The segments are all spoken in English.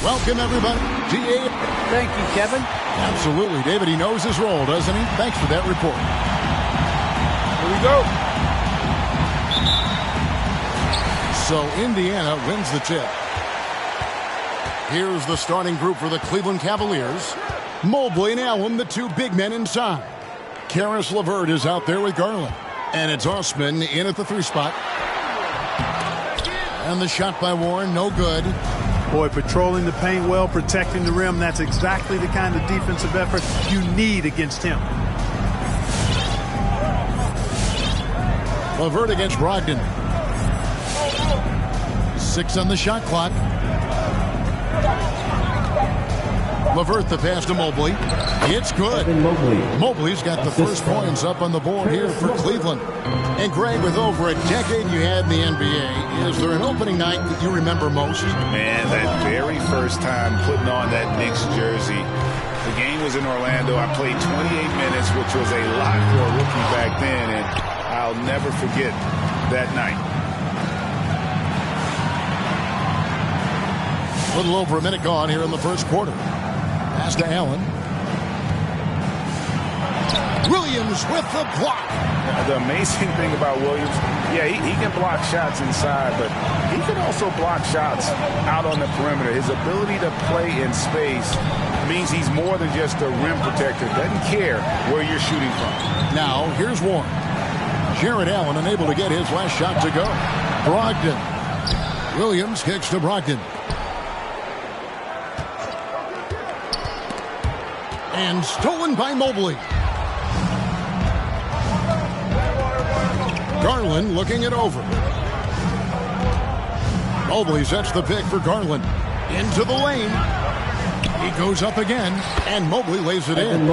Welcome, everybody. GA. Thank you, Kevin. Absolutely, David. He knows his role, doesn't he? Thanks for that report. Here we go. So Indiana wins the tip. Here's the starting group for the Cleveland Cavaliers. Mobley and Allen, the two big men inside. Caris LeVert is out there with Garland. And it's Osman in at the 3 spot. And the shot by Warren, no good. Boy, patrolling the paint well, protecting the rim. That's exactly the kind of defensive effort you need against him. LeVert against Brogdon. 6 on the shot clock. LeVert the pass to Mobley. It's good. Mobley's got the first points up on the board here for Cleveland. And Greg, with over a decade you had in the NBA, is there an opening night that you remember most? Man, that very first time putting on that Knicks jersey. The game was in Orlando. I played 28 minutes, which was a lot for a rookie back then, and I'll never forget that night. A little over a minute gone here in the first quarter. Pass to Allen. Williams with the block. The amazing thing about Williams, yeah, he can block shots inside, but he can also block shots out on the perimeter. His ability to play in space means he's more than just a rim protector. Doesn't care where you're shooting from. Now, here's Warren. Jarrett Allen unable to get his last shot to go. Brogdon. Williams kicks to Brogdon. And stolen by Mobley. Garland looking it over. Mobley sets the pick for Garland. Into the lane. He goes up again, and Mobley lays it in.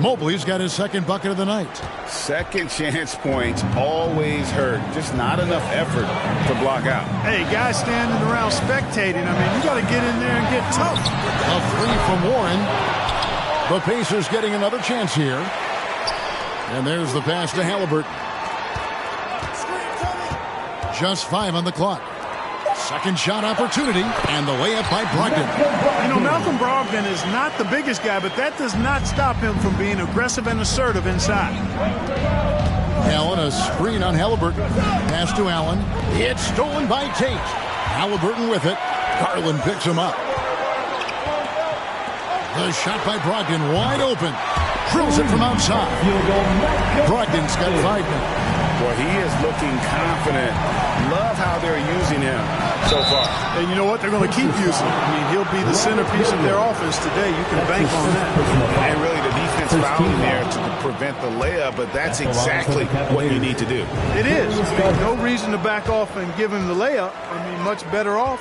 Mobley's got his second bucket of the night. Second chance points always hurt. Just not enough effort to block out. Hey, guys standing around spectating. I mean, you got to get in there and get tough. A 3 from Warren. The Pacers getting another chance here. And there's the pass to Halliburton. Just 5 on the clock. Second shot opportunity, and the layup by Brogdon. You know, Malcolm Brogdon is not the biggest guy, but that does not stop him from being aggressive and assertive inside. Allen, a screen on Halliburton. Pass to Allen. It's stolen by Tate. Halliburton with it. Garland picks him up. The shot by Brogdon, wide open. Drills it from outside. Brogdon's got 5 now. Boy, he is looking confident. Love how they're using him so far. And you know what? They're going to keep using him. I mean, he'll be the centerpiece of their offense today. You can bank on that. And really, the defense fouling there to prevent the layup, but that's exactly what you need to do. It is. I mean, no reason to back off and give him the layup. I mean, much better off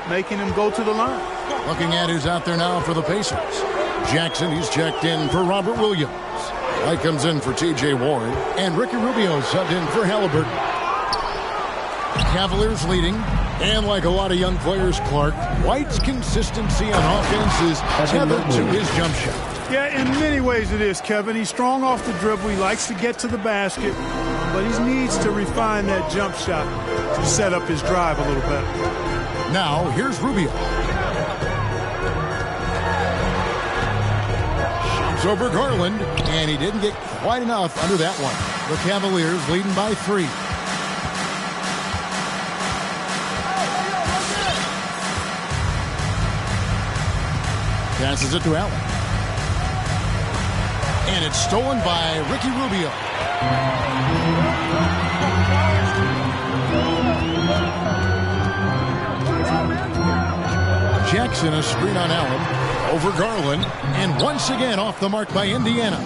making him go to the line. Looking at who's out there now for the Pacers. Jackson, he's checked in for Robert Williams. White comes in for T.J. Warren. And Ricky Rubio subbed in for Halliburton. Cavaliers leading. And like a lot of young players, Clark, White's consistency on offense is tethered to his jump shot. Yeah, in many ways it is, Kevin. He's strong off the dribble. He likes to get to the basket. But he needs to refine that jump shot to set up his drive a little better. Now, here's Rubio. Shoots over Garland, and he didn't get quite enough under that one. The Cavaliers leading by 3. Passes it to Allen. And it's stolen by Ricky Rubio. Jackson, a screen on Allen. Over Garland. And once again off the mark by Indiana.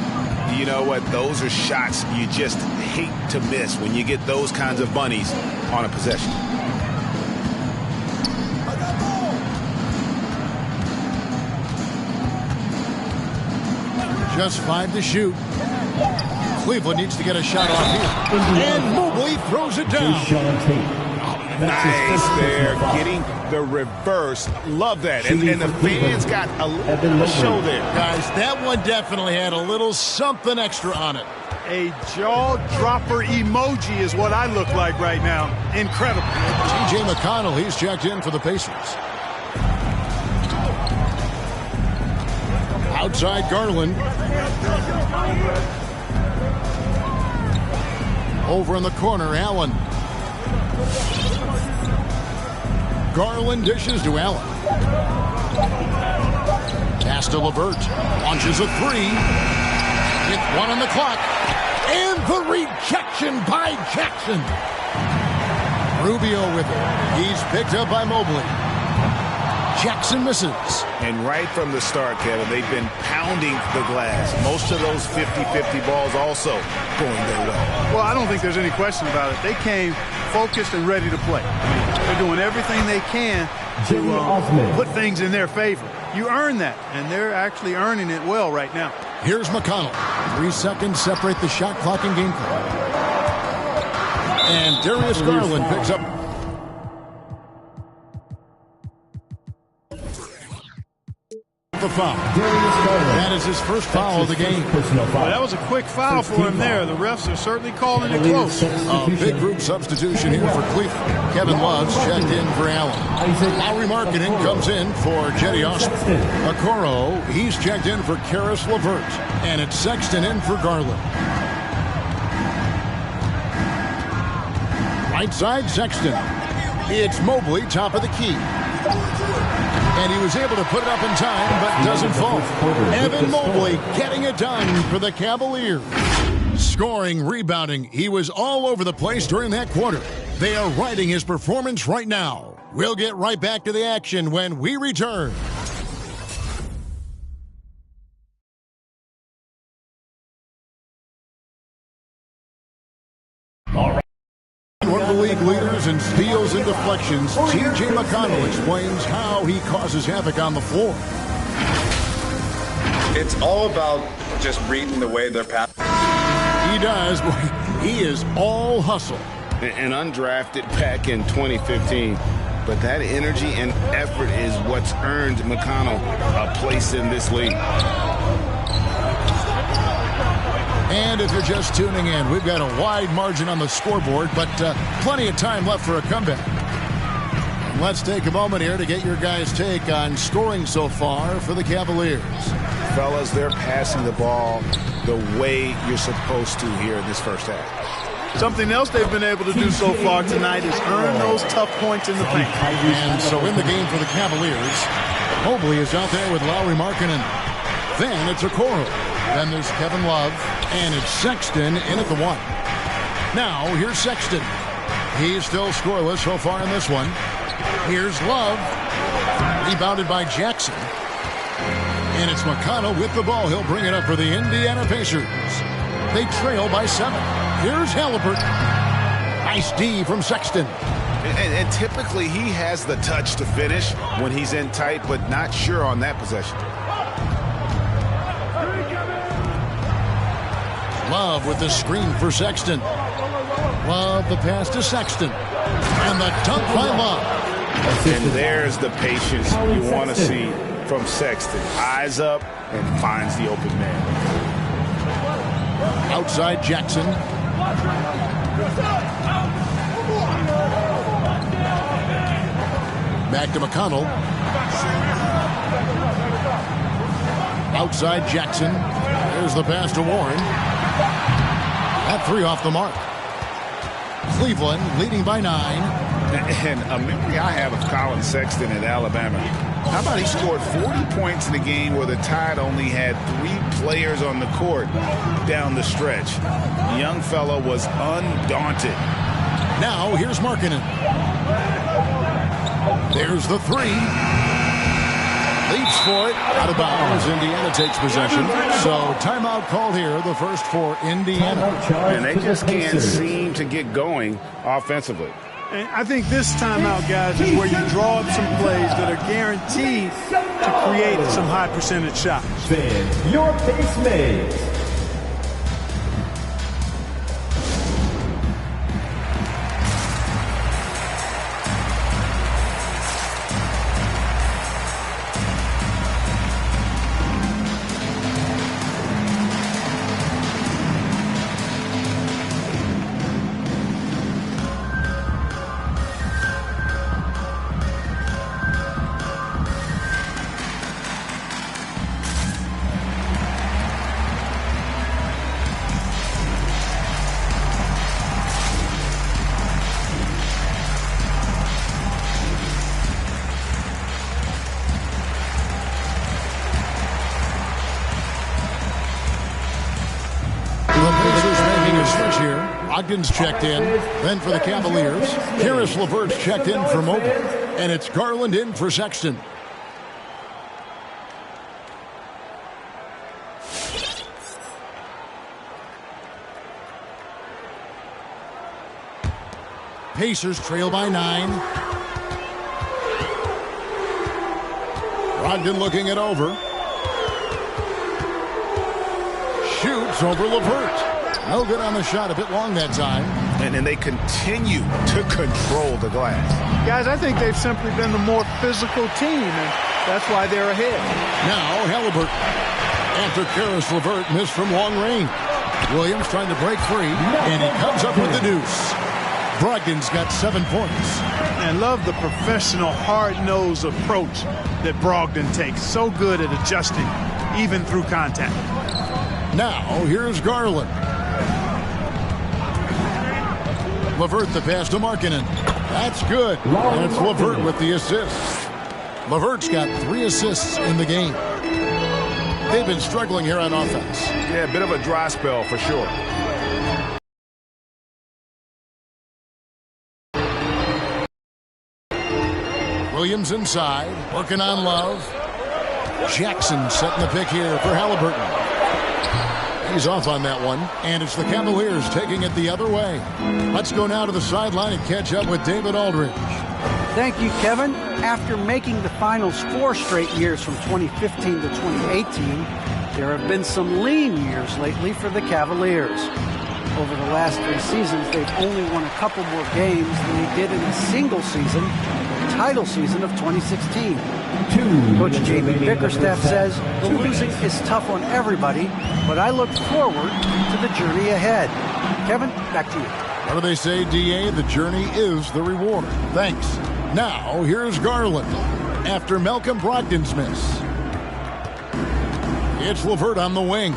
You know what? Those are shots you just hate to miss when you get those kinds of bunnies on a possession. Just 5 to shoot. Cleveland needs to get a shot off here. And Mobley throws it down. Nice there, getting the reverse. Love that. And the fans got a little show there. Guys, that one definitely had a little something extra on it. A jaw-dropper emoji is what I look like right now. Incredible. T.J. McConnell, he's checked in for the Pacers. Outside Garland. Over in the corner, Allen. Garland dishes to Allen. Pass to LeVert. Launches a three. With 1 on the clock. And the rejection by Jackson. Rubio with it. He's picked up by Mobley. Jackson misses. And right from the start, Kevin, they've been pounding the glass. Most of those 50-50 balls also going their way. Well, I don't think there's any question about it. They came focused and ready to play. They're doing everything they can to put things in their favor. You earn that, and they're actually earning it well right now. Here's McConnell. 3 seconds separate the shot clock and game clock. And Darius Garland picks up. The foul. That is his first foul of the game. Well, that was a quick foul for him there. The refs are certainly calling it close. A big group substitution here for Cleveland. Kevin Love's checked in for Allen. Lauri Markkanen comes in for Jetty Osman. Okoro, he's checked in for Karis LeVert. And it's Sexton in for Garland. Right side, Sexton. It's Mobley, top of the key. And he was able to put it up in time, but doesn't fall. Evan Mobley getting it done for the Cavaliers. Scoring, rebounding, he was all over the place during that quarter. They are riding his performance right now. We'll get right back to the action when we return. One of the league leaders in steals and deflections, T.J. McConnell explains how he causes havoc on the floor. It's all about just reading the way they're passing. He does. He is all hustle. An undrafted back in 2015. But that energy and effort is what's earned McConnell a place in this league. And if you're just tuning in, we've got a wide margin on the scoreboard, but plenty of time left for a comeback. And let's take a moment here to get your guys' take on scoring so far for the Cavaliers. Fellas, they're passing the ball the way you're supposed to here in this first half. Something else they've been able to do so far tonight is earn those tough points in the paint. And so in the game for the Cavaliers, Mobley is out there with Lauri Markkanen. Then it's Okoro. Then there's Kevin Love, and it's Sexton in at the 1. Now, here's Sexton. He's still scoreless so far in this one. Here's Love, rebounded by Jackson. And it's McConnell with the ball. He'll bring it up for the Indiana Pacers. They trail by 7. Here's Halliburton. Nice D from Sexton. And typically he has the touch to finish when he's in tight, but not sure on that possession. Love with the screen for Sexton. Love the pass to Sexton. And the dunk by Love. And there's the patience you want to see from Sexton. Eyes up and finds the open man. Outside Jackson. Back to McConnell. Outside Jackson. There's the pass to Warren. That 3 off the mark. Cleveland leading by 9. And a memory I have of Colin Sexton at Alabama. How about he scored 40 points in a game where the Tide only had 3 players on the court down the stretch. The young fellow was undaunted. Now here's Markkanen. There's the 3. Leaps for it. Out of bounds. Indiana takes possession. So timeout called here. The first for Indiana. And they just can't seem to get going offensively. And I think this timeout, guys, is where you draw up some plays that are guaranteed to create some high percentage shots. Your base made. Brogdon's checked in. Then for the Cavaliers, Caris LeVert's checked in for Mobley. And it's Garland in for Sexton. Pacers trail by 9. Brogdon looking it over. Shoots over LeVert. No good on the shot. A bit long that time. And they continue to control the glass. Guys, I think they've simply been the more physical team, and that's why they're ahead. Now Halliburton. After Caris LeVert missed from long range. Williams trying to break free, and he comes up with the deuce. Brogdon's got 7 points. And love the professional, hard-nosed approach that Brogdon takes. So good at adjusting, even through contact. Now, here's Garland. LeVert the pass to Markkanen. That's good. And it's LeVert with the assist. LeVert's got 3 assists in the game. They've been struggling here on offense. Yeah, a bit of a dry spell for sure. Williams inside, working on Love. Jackson setting the pick here for Halliburton. He's off on that one, and it's the Cavaliers taking it the other way. Let's go now to the sideline and catch up with David Aldridge. Thank you, Kevin. After making the finals 4 straight years from 2015 to 2018, there have been some lean years lately for the Cavaliers. Over the last 3 seasons, they've only won a couple more games than they did in a single season, the title season of 2016. Coach J.B. Bickerstaff says the losing is tough on everybody, but I look forward to the journey ahead. Kevin, back to you. What do they say, D.A.? The journey is the reward. Thanks. Now, here's Garland after Malcolm Brogdon's miss. It's LeVert on the wing.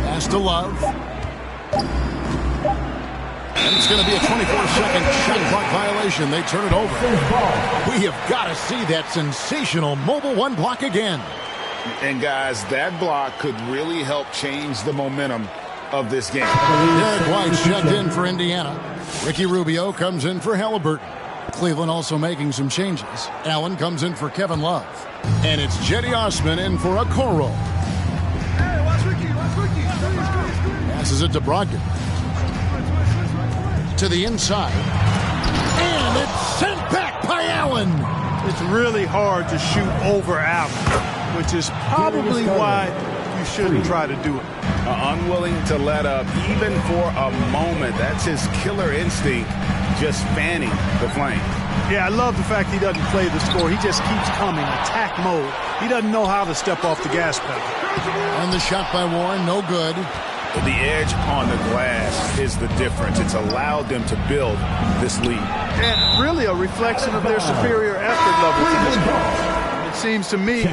Pass to Love. And it's going to be a 24-second shot clock violation. They turn it over. We have got to see that sensational mobile 1 block again. And guys, that block could really help change the momentum of this game. Derek White's checked in for Indiana. Ricky Rubio comes in for Halliburton. Cleveland also making some changes. Allen comes in for Kevin Love. And it's Jetty Osman in for Okoro. Passes it to Brogdon. To the inside. And it's sent back by Allen. It's really hard to shoot over Allen, which is probably why you shouldn't try to do it. Unwilling to let up even for a moment. That's his killer instinct, just fanning the flame. Yeah, I love the fact he doesn't play the score. He just keeps coming, attack mode. He doesn't know how to step off the gas pedal. And the shot by Warren, no good. The edge on the glass is the difference. It's allowed them to build this lead. And really a reflection of their superior effort level to this point. It seems to me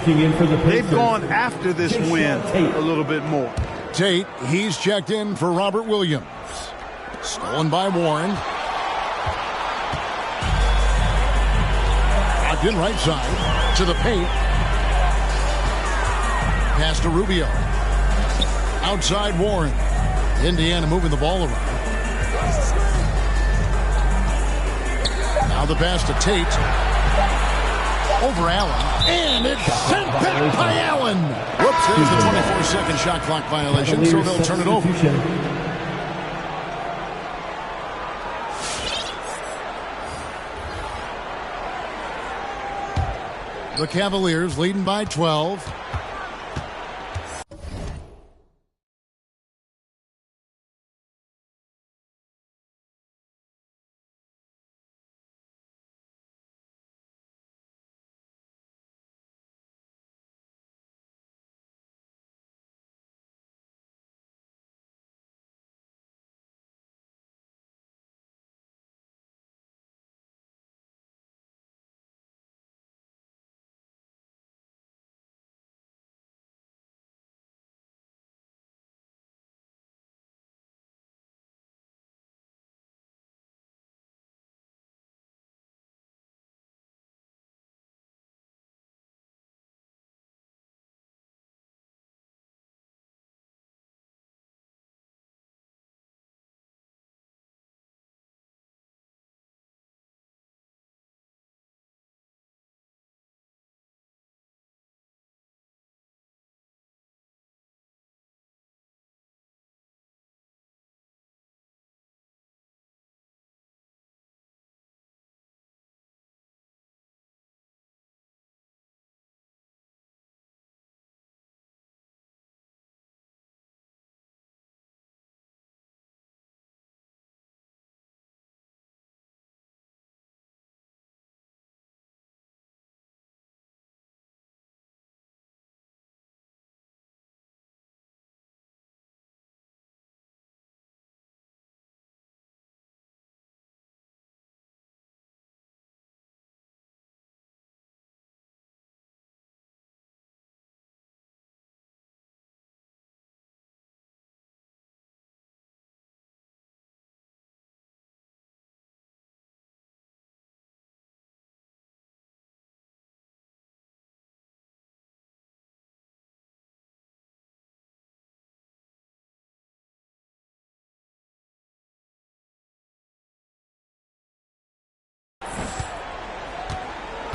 they've gone after this win a little bit more. Tate, he's checked in for Robert Williams. Stolen by Warren. Brogdon right side to the paint. Pass to Rubio. Outside Warren. Indiana moving the ball around. Now the pass to Tate. Over Allen. And it's sent back by Allen. Whoops, there's the 24-second shot clock violation, so they'll turn it over. The Cavaliers leading by 12.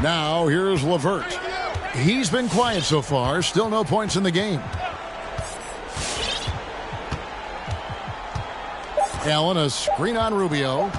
Now here's LeVert. He's been quiet so far. Still no points in the game. Allen, a screen on Rubio.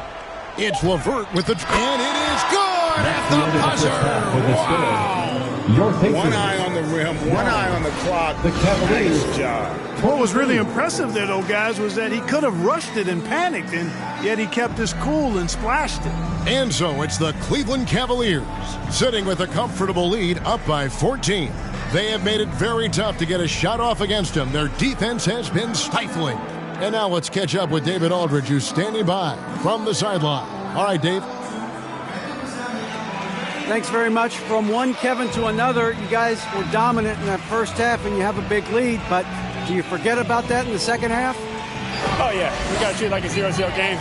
It's LeVert with the... And it is good at the buzzer. Wow. One eye on the rim, one eye on the clock. The Cavaliers. Nice job. What was really impressive there, though, guys, was that he could have rushed it and panicked, and yet he kept his cool and splashed it. And so it's the Cleveland Cavaliers sitting with a comfortable lead up by 14. They have made it very tough to get a shot off against them. Their defense has been stifling. And now let's catch up with David Aldridge, who's standing by from the sideline. All right, Dave. Thanks very much. From one Kevin to another, you guys were dominant in that first half, and you have a big lead, but do you forget about that in the second half? Oh, yeah. We got to treat it like a 0-0 game.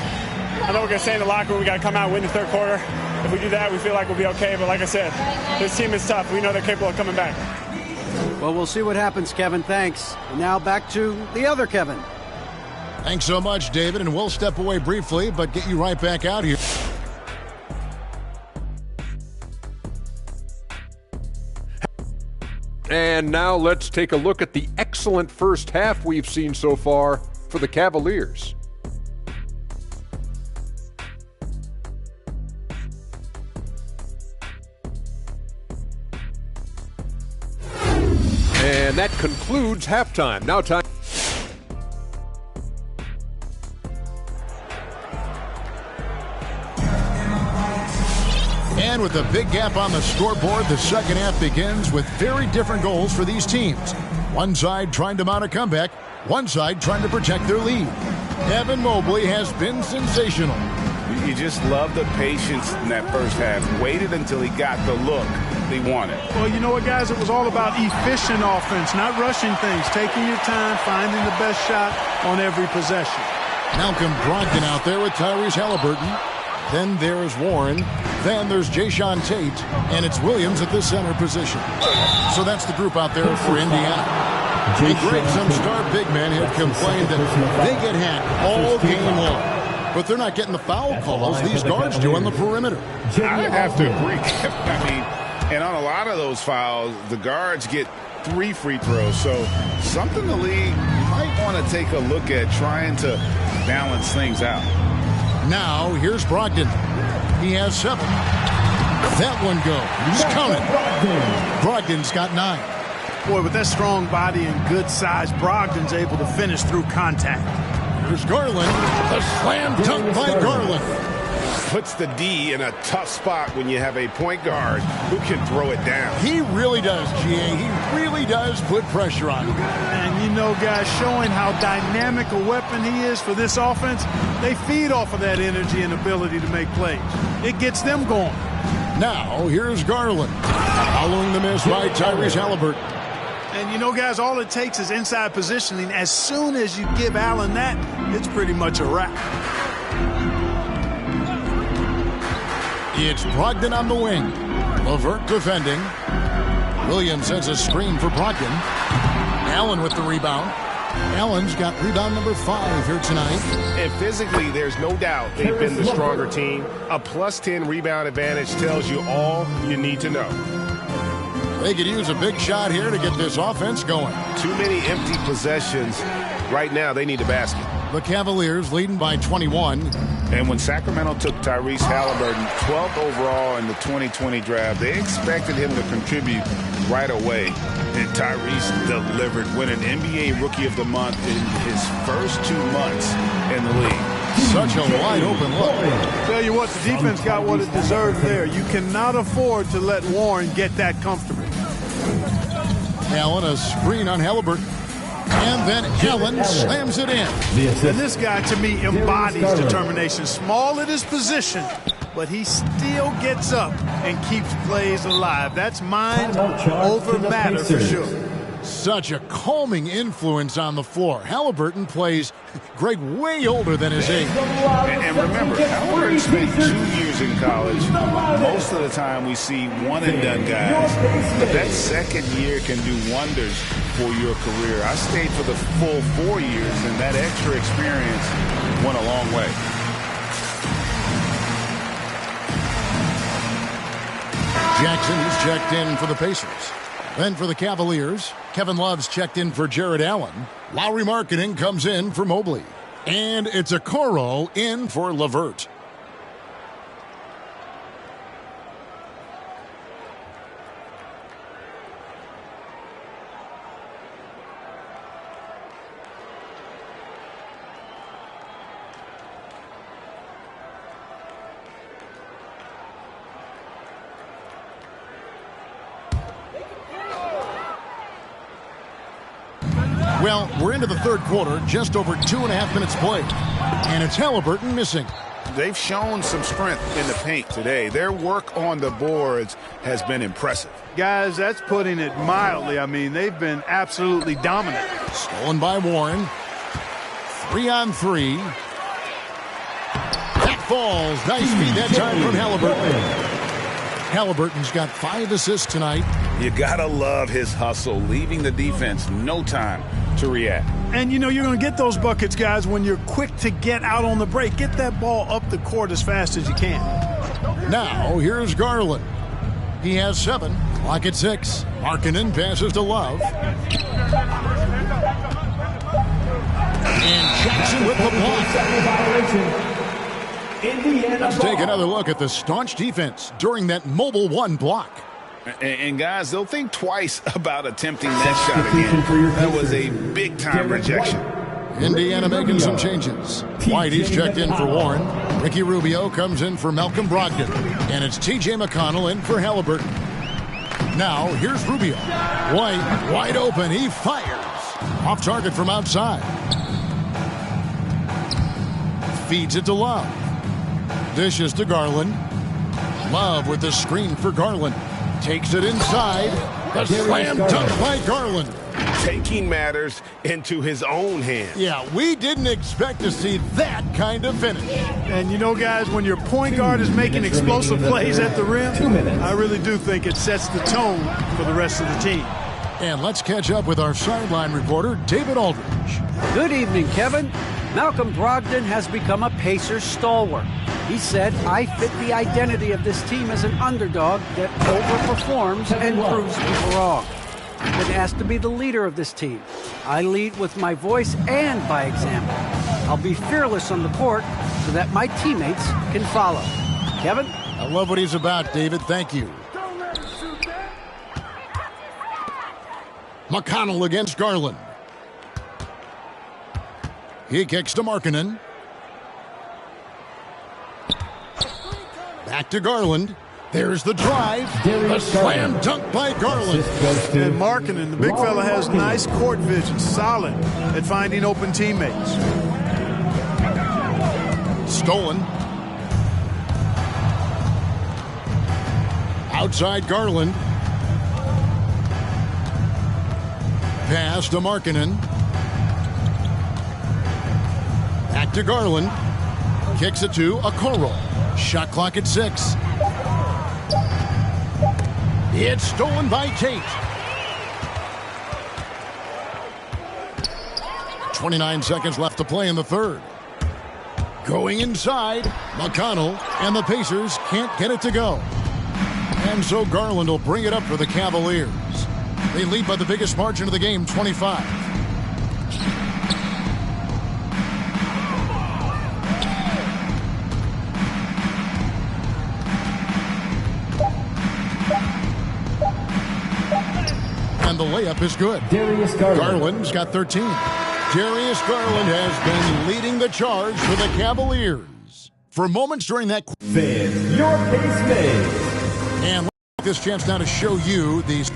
I know we're going to stay in the locker room. We got to come out and win the third quarter. If we do that, we feel like we'll be okay. But like I said, this team is tough. We know they're capable of coming back. Well, we'll see what happens, Kevin. Thanks. And now back to the other Kevin. Thanks so much, David, and we'll step away briefly, but get you right back out here. And now let's take a look at the excellent first half we've seen so far for the Cavaliers. And that concludes halftime. Now time. And with a big gap on the scoreboard, the second half begins with very different goals for these teams. One side trying to mount a comeback, one side trying to protect their lead. Evan Mobley has been sensational. You just love the patience in that first half. Waited until he got the look he wanted. Well, you know what, guys? It was all about efficient offense, not rushing things, taking your time, finding the best shot on every possession. Malcolm Brogdon out there with Tyrese Halliburton. Then there's Warren. Then there's Jayshawn Tate. And it's Williams at the center position. So that's the group out there for Indiana. And Greg, some star big men have complained that they get hacked all game long. But they're not getting the foul calls these guards do on the perimeter. I have to agree. I mean, and on a lot of those fouls, the guards get 3 free throws. So something the league might want to take a look at, trying to balance things out. Now, here's Brogdon. He has 7. That one goes. Counted. Brogdon's got 9. Boy, with that strong body and good size, Brogdon's able to finish through contact. Here's Garland. A slam dunk by Garland. Puts the D in a tough spot when you have a point guard who can throw it down. He really does, GA. He really does put pressure on him. And you know, guys, showing how dynamic a weapon he is for this offense, they feed off of that energy and ability to make plays. It gets them going. Now, here's Garland. Following the miss by Tyrese Halliburton. And you know, guys, all it takes is inside positioning. As soon as you give Allen that, it's pretty much a wrap. It's Brogdon on the wing. LeVert defending. Williams sends a screen for Brogdon. Allen with the rebound. Allen's got rebound number 5 here tonight. And physically, there's no doubt they've been the stronger team. A +10 rebound advantage tells you all you need to know. They could use a big shot here to get this offense going. Too many empty possessions. Right now, they need a basket. The Cavaliers leading by 21. And when Sacramento took Tyrese Halliburton 12th overall in the 2020 draft, they expected him to contribute right away. And Tyrese delivered, winning NBA Rookie of the Month in his first 2 months in the league. Such a wide open look. Tell you what, the defense got what it deserved there. You cannot afford to let Warren get that comfortable. Allen, a screen on Halliburton. And then Allen slams it in. And this guy, to me, embodies determination. Small at his position, but he still gets up and keeps plays alive. That's mind over matter for sure. Such a calming influence on the floor. Halliburton plays, Greg, way older than his age. And remember, Halliburton spent 2 years in college. Most of the time we see one-and-done guys. But that second year can do wonders for your career. I stayed for the full 4 years, and that extra experience went a long way. Jackson is checked in for the Pacers. Then for the Cavaliers, Kevin Love's checked in for Jared Allen. Lauri Markkanen comes in for Mobley. And it's Okoro in for LeVert. Well, we're into the third quarter, just over 2.5 minutes played. And it's Halliburton missing. They've shown some strength in the paint today. Their work on the boards has been impressive. Guys, that's putting it mildly. I mean, they've been absolutely dominant. Stolen by Warren. 3-on-3. That falls. Nice feed that time from Halliburton. Halliburton's got 5 assists tonight. You gotta love his hustle, leaving the defense no time to react. And you know you're going to get those buckets, guys, when you're quick to get out on the break. Get that ball up the court as fast as you can. Now, here's Garland. He has 7. Clock at 6. Markkanen passes to Love. And Jackson with the block. Let's take another look at the staunch defense during that Mobile 1 block. And guys, they'll think twice about attempting that shot again. That was a big-time rejection. Indiana making some changes. Whitey's checked in for Warren. Ricky Rubio comes in for Malcolm Brogdon. And it's T.J. McConnell in for Halliburton. Now, here's Rubio. White, wide open. He fires. Off target from outside. Feeds it to Love. Dishes to Garland. Love with the screen for Garland. Takes it inside. The slam dunk by Garland. Taking matters into his own hands. Yeah, we didn't expect to see that kind of finish. And you know, guys, when your point guard is making explosive plays at the rim, I really do think it sets the tone for the rest of the team. And let's catch up with our sideline reporter, David Aldridge. Good evening, Kevin. Malcolm Brogdon has become a Pacers stalwart. He said, I fit the identity of this team as an underdog that overperforms and proves people wrong. I've been asked to be the leader of this team. I lead with my voice and by example. I'll be fearless on the court so that my teammates can follow. Kevin? I love what he's about, David. Thank you. McConnell against Garland. He kicks to Markkanen. Back to Garland. There's the drive. The slam dunk by Garland. And Markkanen, the big fella, has nice court vision. Solid at finding open teammates. Stolen. Outside Garland. Pass to Markkanen. Back to Garland. Kicks it to Okoro. Shot clock at 6. It's stolen by Tate. 29 seconds left to play in the third. Going inside, McConnell, and the Pacers can't get it to go. And so Garland will bring it up for the Cavaliers. They lead by the biggest margin of the game, 25. And the layup is good. Darius Garland. Garland's got 13. Darius Garland has been leading the charge for the Cavaliers. For moments during that... Fans, your pace mates. And let's take this chance now to show you these...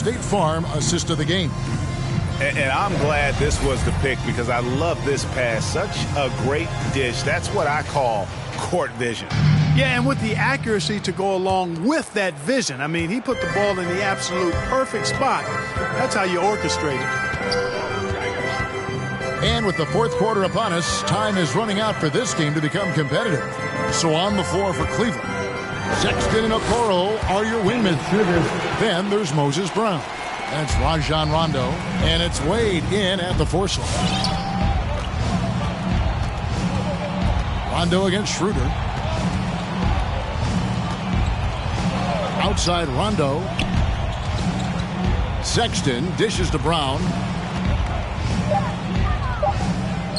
State Farm assist of the game. And I'm glad this was the pick because I love this pass. Such a great dish. That's what I call court vision. Yeah, and with the accuracy to go along with that vision. I mean, he put the ball in the absolute perfect spot. That's how you orchestrate it. And with the fourth quarter upon us, time is running out for this game to become competitive. So on the floor for Cleveland, Sexton and Okoro are your wingmen. Then there's Moses Brown. That's Rajon Rondo, and it's Wade in at the force line. Rondo against Schroeder. Outside Rondo. Sexton dishes to Brown.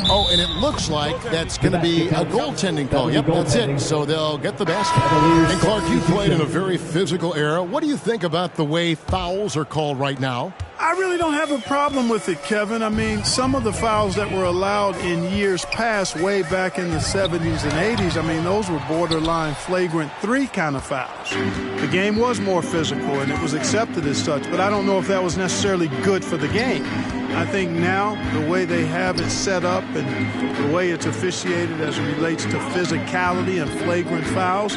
Oh, and it looks like that's going to be a goaltending call. Yep, that's it. So they'll get the basket. And Clark, you played in a very physical era. What do you think about the way fouls are called right now? I really don't have a problem with it, Kevin. I mean, some of the fouls that were allowed in years past, way back in the 70s and 80s, I mean, those were borderline flagrant 3 kind of fouls. The game was more physical, and it was accepted as such, but I don't know if that was necessarily good for the game. I think now the way they have it set up and the way it's officiated as it relates to physicality and flagrant fouls,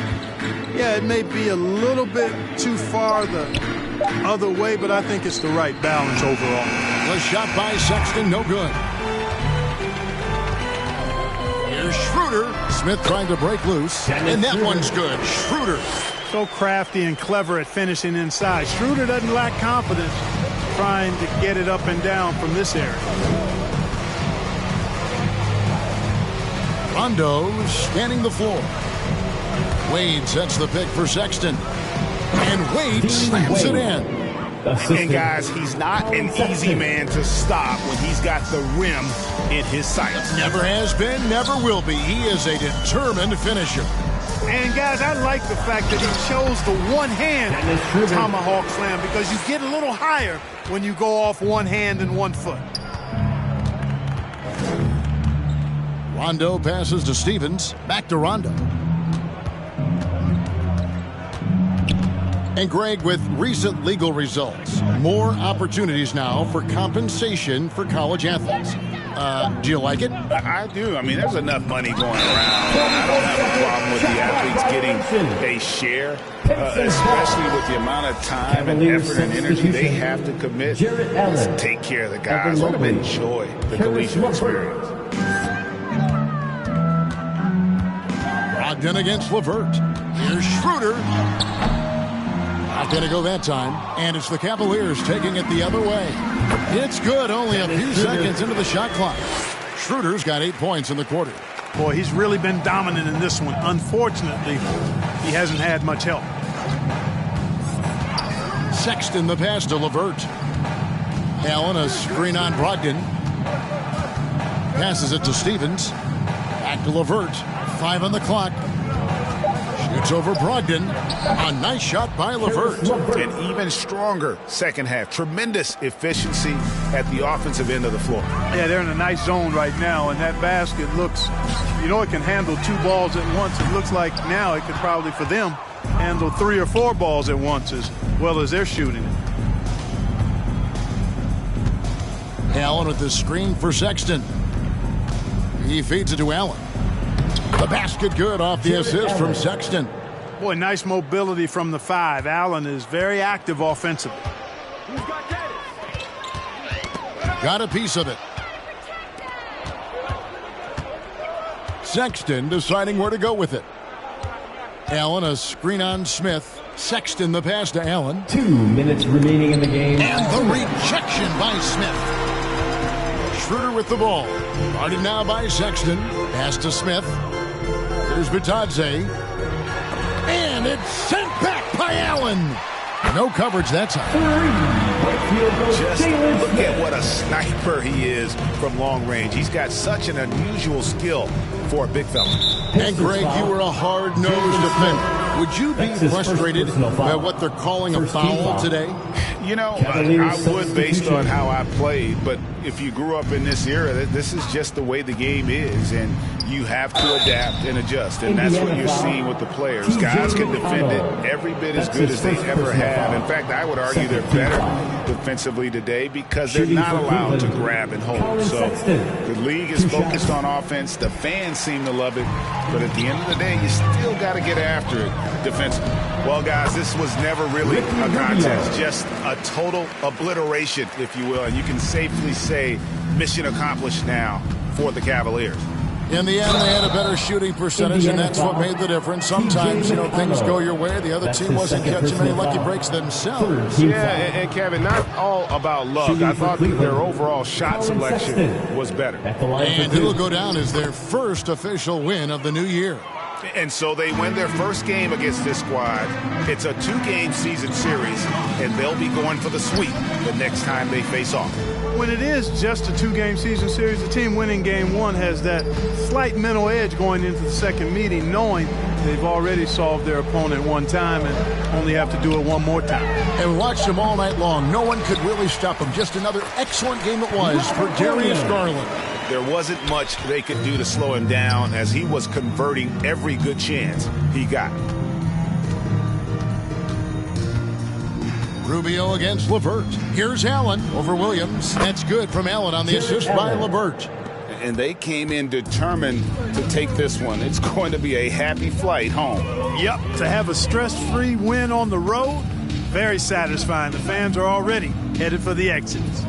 yeah, it may be a little bit too far the other way, but I think it's the right balance overall. The shot by Sexton, no good. Here's Schroeder. Smith trying to break loose, and that one's good. Schroeder. So crafty and clever at finishing inside. Schroeder doesn't lack confidence trying to get it up and down from this area. Rondo scanning the floor. Wade sets the pick for Sexton. And Wade slams it in. And guys, he's not an easy man to stop when he's got the rim in his sights. Never has been, never will be. He is a determined finisher. And guys, I like the fact that he chose the one-hand tomahawk slam because you get a little higher when you go off one hand and 1 foot. Rondo passes to Stevens. Back to Rondo. And Greg, with recent legal results, more opportunities now for compensation for college athletes. Do you like it? I do. I mean, there's enough money going around. I don't have a problem with the athletes getting a share, especially with the amount of time and effort and energy they have to commit to take care of the guys. Let them enjoy the collegiate experience. Brogdon against LeVert. Here's Schroeder. Not going to go that time. And it's the Cavaliers taking it the other way. It's good. Only a few seconds into the shot clock. Schroeder's got 8 points in the quarter. Boy, he's really been dominant in this one. Unfortunately, he hasn't had much help. Sexton the pass to LeVert. Allen a screen on Brogdon. Passes it to Stevens. Back to LeVert. 5 on the clock. Shoots over Brogdon. A nice shot by LeVert. An even stronger second half. Tremendous efficiency at the offensive end of the floor. Yeah, they're in a nice zone right now, and that basket looks, you know, it can handle 2 balls at once. It looks like now it could probably, for them, handle 3 or 4 balls at once as well as they're shooting it. Allen with the screen for Sexton. He feeds it to Allen. The basket good off the assist from Sexton. Boy, nice mobility from the 5. Allen is very active offensively. Got a piece of it. Sexton deciding where to go with it. Allen a screen on Smith. Sexton the pass to Allen. 2 minutes remaining in the game. And the rejection by Smith. Schroeder with the ball. Guarded now by Sexton. Pass to Smith. Here's Bitadze. And it's sent back by Allen. No coverage that time. Just look at what a sniper he is from long range. He's got such an unusual skill for a big fella. And Greg, you were a hard-nosed defender. Would you be frustrated by what they're calling a foul today? You know, I would based on how I played, but if you grew up in this era, this is just the way the game is, and You have to adapt and adjust, and that's what you're seeing with the players. Guys can defend it every bit as good as they ever have. In fact, I would argue they're better defensively today because they're not allowed to grab and hold. So the league is focused on offense. The fans seem to love it, but at the end of the day, you still got to get after it defensively. Well, guys, this was never really a contest, just a total obliteration, if you will, and you can safely say mission accomplished now for the Cavaliers. In the end, they had a better shooting percentage, and that's what made the difference. Sometimes, things go your way. The other team wasn't catching many lucky breaks themselves. Yeah, and Kevin, not all about luck. I thought their overall shot selection was better. And it'll go down as their first official win of the new year. And so they win their first game against this squad. It's a 2-game season series, and they'll be going for the sweep the next time they face off. When it is just a 2-game season series, the team winning game 1 has that slight mental edge going into the second meeting, knowing they've already solved their opponent one time and only have to do it one more time. And we watched them all night long. No one could really stop them. Just another excellent game it was for Darius Garland. There wasn't much they could do to slow him down as he was converting every good chance he got. Rubio against LeVert. Here's Allen over Williams. That's good from Allen on the assist by LeVert. And they came in determined to take this one. It's going to be a happy flight home. Yep, to have a stress-free win on the road, very satisfying. The fans are already headed for the exits.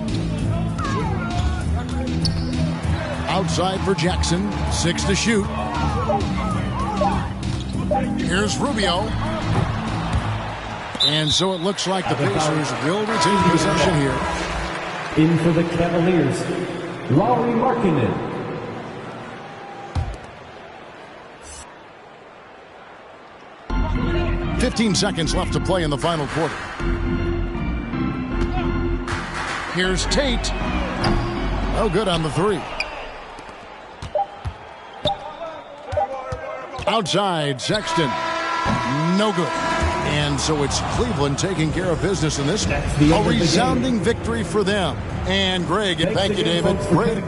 Outside for Jackson, 6 to shoot. Here's Rubio. And so it looks like the Pacers will retain possession here. In for the Cavaliers, Lauri Markkanen. .15 seconds left to play in the final quarter. Here's Tate. Oh, good on the 3. Outside, Sexton. No good. And so it's Cleveland taking care of business in this one. A resounding victory for them. And Greg, and thank you, David. Great